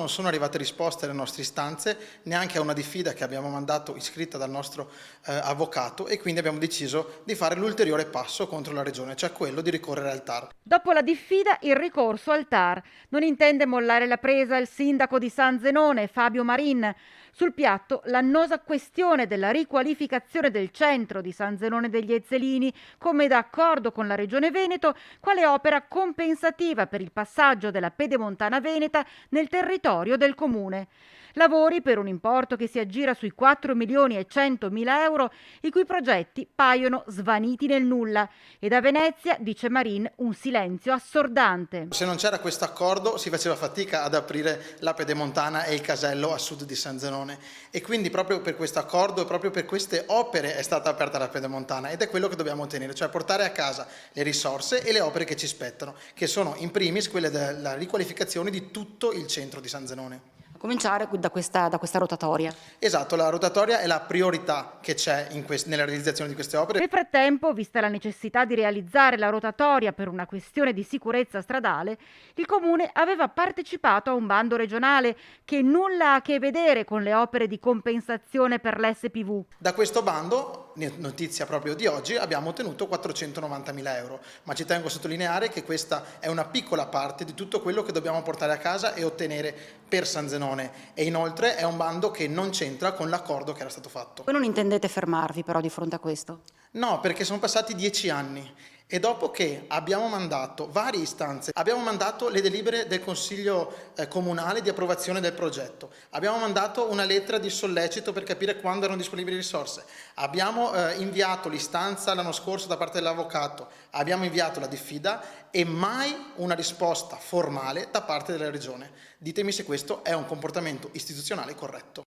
Non sono arrivate risposte alle nostre istanze, neanche a una diffida che abbiamo mandato iscritta dal nostro avvocato, e quindi abbiamo deciso di fare l'ulteriore passo contro la Regione, cioè quello di ricorrere al TAR. Dopo la diffida, il ricorso al TAR. Non intende mollare la presa il sindaco di San Zenone, Fabio Marin. Sul piatto l'annosa questione della riqualificazione del centro di San Zenone degli Ezzelini come d'accordo con la Regione Veneto quale opera compensativa per il passaggio della Pedemontana Veneta nel territorio del comune. Lavori per un importo che si aggira sui 4 milioni e 100 mila euro, i cui progetti paiono svaniti nel nulla. E da Venezia, dice Marin, un silenzio assordante. Se non c'era questo accordo si faceva fatica ad aprire la Pedemontana e il casello a sud di San Zenone, e quindi proprio per questo accordo e proprio per queste opere è stata aperta la Pedemontana, ed è quello che dobbiamo ottenere, cioè portare a casa le risorse e le opere che ci spettano, che sono in primis quelle della riqualificazione di tutto il centro di San Zenone. A cominciare da questa rotatoria. Esatto, la rotatoria è la priorità che c'è nella realizzazione di queste opere. Nel frattempo, vista la necessità di realizzare la rotatoria per una questione di sicurezza stradale, il Comune aveva partecipato a un bando regionale che nulla ha a che vedere con le opere di compensazione per l'SPV. Da questo bando, notizia proprio di oggi, abbiamo ottenuto 490.000 euro, ma ci tengo a sottolineare che questa è una piccola parte di tutto quello che dobbiamo portare a casa e ottenere per San Zenone, e inoltre è un bando che non c'entra con l'accordo che era stato fatto. Voi non intendete fermarvi però di fronte a questo? No, perché sono passati 10 anni e dopo che abbiamo mandato varie istanze, abbiamo mandato le delibere del Consiglio Comunale di approvazione del progetto, abbiamo mandato una lettera di sollecito per capire quando erano disponibili risorse, abbiamo inviato l'istanza l'anno scorso da parte dell'avvocato, abbiamo inviato la diffida e mai una risposta formale da parte della Regione. Ditemi se questo è un comportamento istituzionale corretto.